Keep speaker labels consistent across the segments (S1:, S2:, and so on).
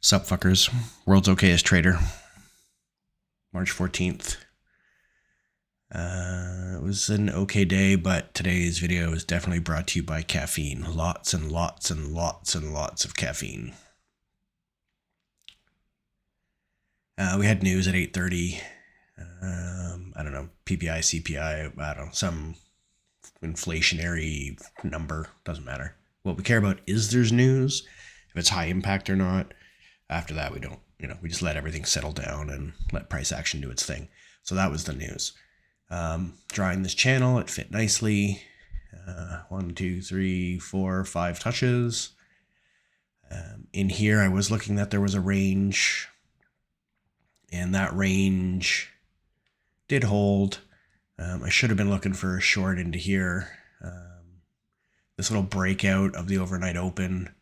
S1: Sup, fuckers? World's okayest trader. March 14th. It was an okay day, but today's video is definitely brought to you by caffeine. Lots and lots and lots and lots of caffeine. We had news at 8:30. I don't know, PPI, CPI, I don't know, some inflationary number. Doesn't matter. What we care about is there's news, if it's high impact or not. After that, we don't, we just let everything settle down and let price action do its thing. So that was the news. Drawing this channel, it fit nicely. 1, 2, 3, 4, 5 touches. In here, I was looking that there was a range, and that range did hold. I should have been looking for a short into here. This little breakout of the overnight open,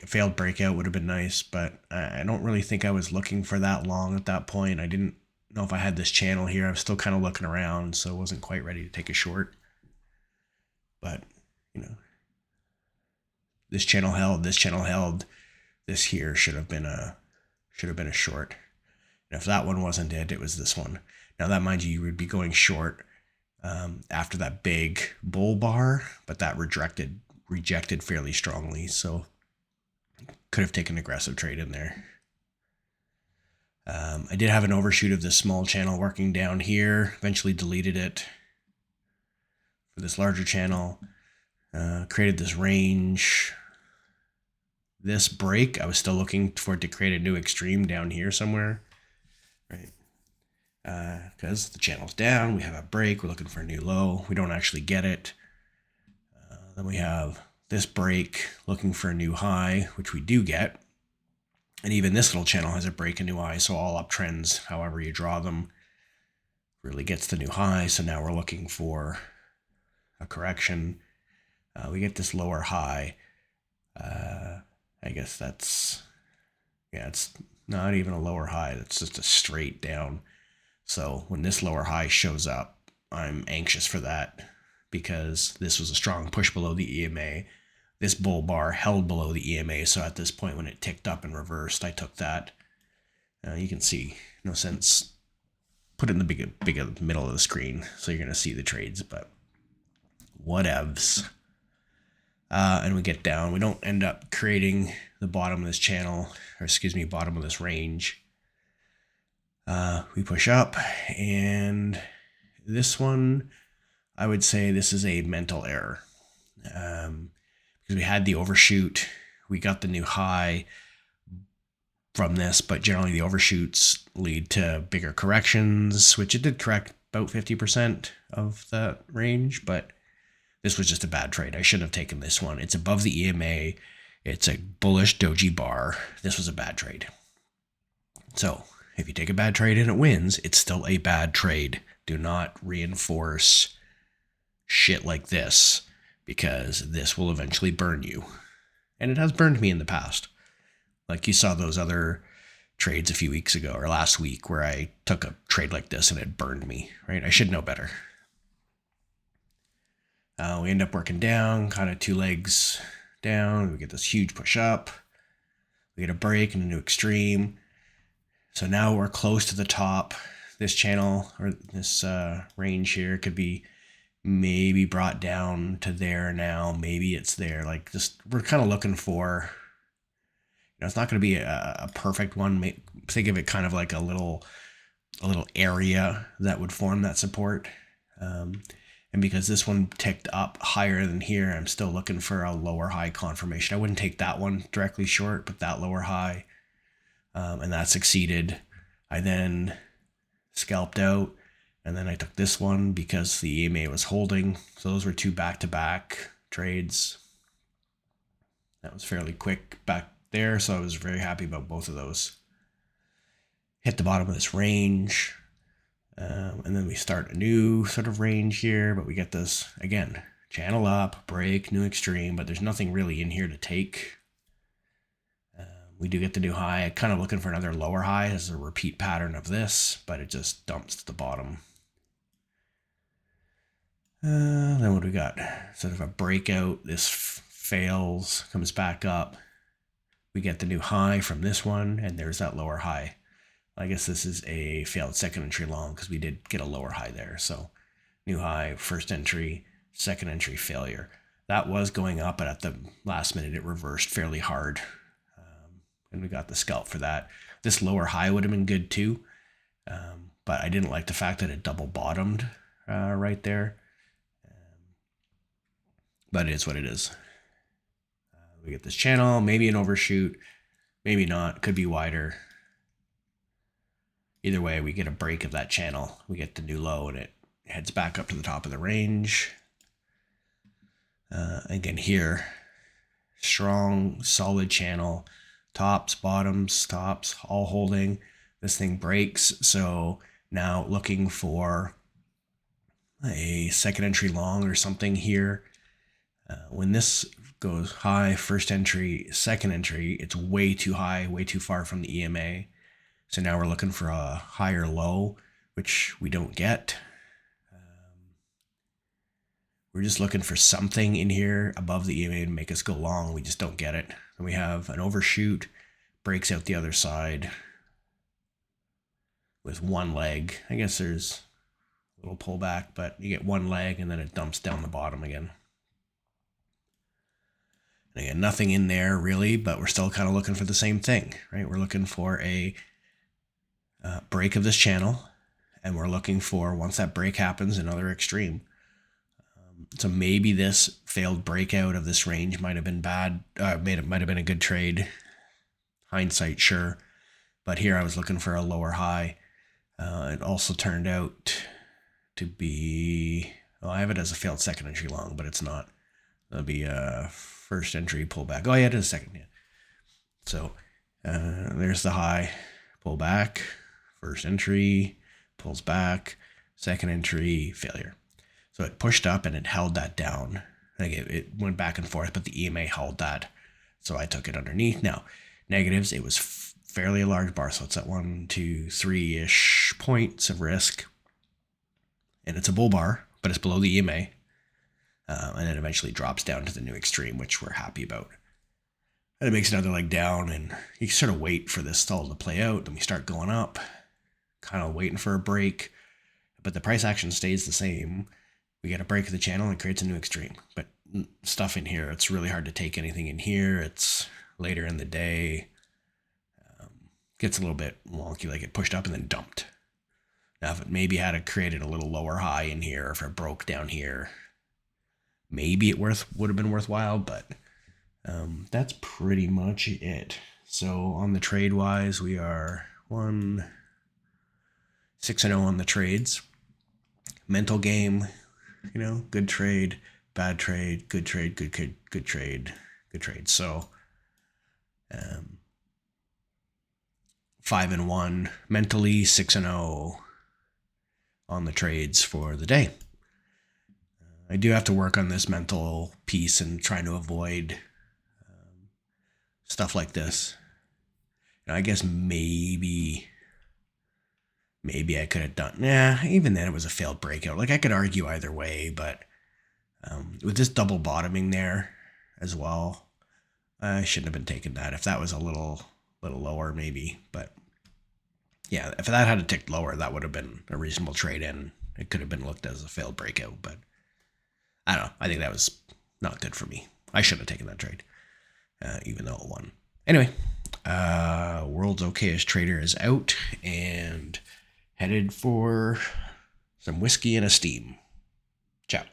S1: failed breakout would have been nice, but I don't really think I was looking for that long at that point. I didn't know if I had this channel here. I was still kind of looking around, so I wasn't quite ready to take a short. But, this channel held, this here should have been a short. And if that one wasn't it was this one. Now that, mind you would be going short after that big bull bar, but that rejected fairly strongly, so could have taken an aggressive trade in there. I did have an overshoot of this small channel working down here, eventually deleted it for this larger channel, created this range. This break, I was still looking for it to create a new extreme down here somewhere, right? Because the channel's down, we have a break, we're looking for a new low, we don't actually get it. Then we have this break, looking for a new high, which we do get. And even this little channel has a break, a new high, so all uptrends, however you draw them, really gets the new high. So now we're looking for a correction. We get this lower high. I guess it's not even a lower high. That's just a straight down. So when this lower high shows up, I'm anxious for that, because this was a strong push below the EMA. This bull bar held below the EMA, so at this point when it ticked up and reversed, I took that. You can see, no sense, put it in the big middle of the screen, so you're going to see the trades, but whatevs. And we get down. We don't end up creating the bottom of this channel, or bottom of this range. We push up, and this one, I would say this is a mental error. Because we had the overshoot, we got the new high from this, but generally the overshoots lead to bigger corrections, which it did correct about 50% of that range, but this was just a bad trade. I shouldn't have taken this one. It's above the EMA. It's a bullish doji bar. This was a bad trade. So if you take a bad trade and it wins, it's still a bad trade. Do not reinforce shit like this, because this will eventually burn you. And it has burned me in the past. Like you saw those other trades a few weeks ago or last week where I took a trade like this and it burned me, right? I should know better. We end up working down, kind of 2 legs down. We get this huge push up. We get a break and a new extreme. So now we're close to the top. This channel, or this range here, could be maybe brought down to there now. Maybe it's there. Like, just, we're kind of looking for, it's not going to be a perfect one. Think of it kind of like a little area that would form that support. And because this one ticked up higher than here, I'm still looking for a lower high confirmation. I wouldn't take that one directly short, but that lower high. And that succeeded. I then scalped out, and then I took this one because the EMA was holding. So those were 2 back-to-back trades. That was fairly quick back there, so I was very happy about both of those. Hit the bottom of this range. And then we start a new sort of range here, but we get this, again, channel up, break, new extreme, but there's nothing really in here to take. We do get the new high. I'm kind of looking for another lower high as a repeat pattern of this, but it just dumps to the bottom. Then what do we got? Sort of a breakout. This fails, comes back up. we get the new high from this one, and there's that lower high. I guess this is a failed second entry long because we did get a lower high there. So new high, first entry, second entry failure. That was going up, but at the last minute it reversed fairly hard. And we got the scalp for that. This lower high would have been good too. But I didn't like the fact that it double bottomed right there. But it is what it is. We get this channel, maybe an overshoot, maybe not, could be wider. Either way, we get a break of that channel. We get the new low and it heads back up to the top of the range. Again here, strong, solid channel, tops, bottoms, tops, all holding. This thing breaks, so now looking for a second entry long or something here. When this goes high, first entry, second entry, it's way too high, way too far from the EMA. So now we're looking for a higher low, which we don't get. We're just looking for something in here above the EMA to make us go long. We just don't get it. And we have an overshoot, breaks out the other side with one leg. I guess there's a little pullback, but you get one leg and then it dumps down the bottom again. And again, nothing in there really, but we're still kind of looking for the same thing, right? We're looking for a break of this channel, and we're looking for, once that break happens, another extreme. So maybe this failed breakout of this range might have been bad. Might have been a good trade. Hindsight, sure. But here I was looking for a lower high. It also turned out to be, well, I have it as a failed second entry long, but it's not. That'll be a first entry pullback. Oh yeah, it is second. Yeah. So there's the high, pull back, first entry, pulls back, second entry, failure. So it pushed up and it held that down. Like it went back and forth, but the EMA held that. So I took it underneath. Now, negatives, it was fairly a large bar. So it's at 1, 2, 3-ish points of risk. And it's a bull bar, but it's below the EMA. And then eventually drops down to the new extreme, which we're happy about. And it makes another leg down, and you sort of wait for this stall to play out. Then we start going up, kind of waiting for a break. But the price action stays the same. We get a break of the channel and it creates a new extreme. But stuff in here, it's really hard to take anything in here. It's later in the day. Gets a little bit wonky, like it pushed up and then dumped. Now, if it maybe had created a little lower high in here, if it broke down here, maybe it would have been worthwhile, but that's pretty much it. So on the trade wise, we are 6-0 on the trades. Mental game, good trade, bad trade, good trade, good trade, good trade, good trade. So 5-1 mentally, 6-0 on the trades for the day. I do have to work on this mental piece and trying to avoid stuff like this. I guess maybe I could have done, even then it was a failed breakout. Like I could argue either way, but with this double bottoming there as well, I shouldn't have been taking that. If that was a little lower maybe, but yeah, if that had ticked lower, that would have been a reasonable trade in. It could have been looked as a failed breakout, but I don't know. I think that was not good for me. I should have taken that trade, even though it won. Anyway, World's Okayest Trader is out and headed for some whiskey and a steam. Ciao.